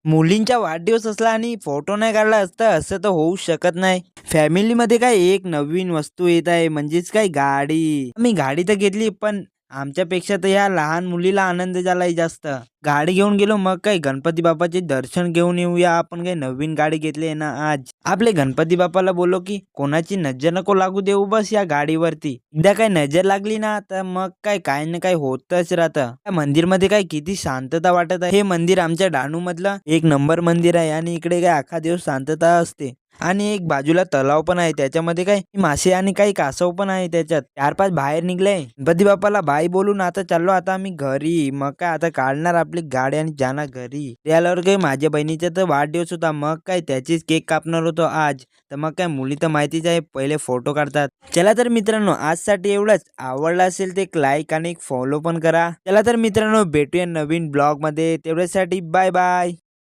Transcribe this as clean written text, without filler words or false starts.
मुलींचा वाढदिवस असला आणि फोटो नाही काढला असता असं तर होऊ शकत नाही. फॅमिलीमध्ये काय एक नवीन वस्तू येत आहे म्हणजेच काय गाडी. मी गाडी तर घेतली पण आमच्यापेक्षा तर ह्या लहान मुलीला आनंद झालाय जास्त. गाडी घेऊन गेलो मग काय गणपती बाप्पाचे दर्शन घेऊन येऊया आपण काय नवीन गाडी घेतली आहे ना आज. आपले गणपती बाप्पाला बोललो की कोणाची नजर नको लागू देऊ बस या गाडीवरती. एकदा काय नजर लागली ना तर मग काय काय ना काय होतच राहतं. त्या मंदिरमध्ये काय किती शांतता वाटत आहे. हे मंदिर आमच्या डहाणू मधलं एक नंबर मंदिर आहे आणि इकडे काय अख्खा दिवस शांतता असते. आणि एक बाजूला तलाव पण आहे त्याच्यामध्ये काय मासे आणि काही कासव पण आहे त्याच्यात. 4-5 बाहेर निघले. गणपती बाप्पाला बाय बोलून आता चाललो आता आम्ही घरी. मग काय आता काढणार आपली गाडी आणि जाणार घरी. ते आल्यावर काय माझ्या बहिणीचा तर वाढदिवस होता मग काय त्याचीच केक कापणार होतो आज. तर मग काय मुली तर माहितीच आहे पहिले फोटो काढतात. चला तर मित्रांनो आजसाठी एवढंच. आवडलं असेल ते एक लाईक आणि एक फॉलो पण करा. चला तर मित्रांनो भेटूया नवीन ब्लॉग मध्ये तेवढ्यासाठी बाय बाय.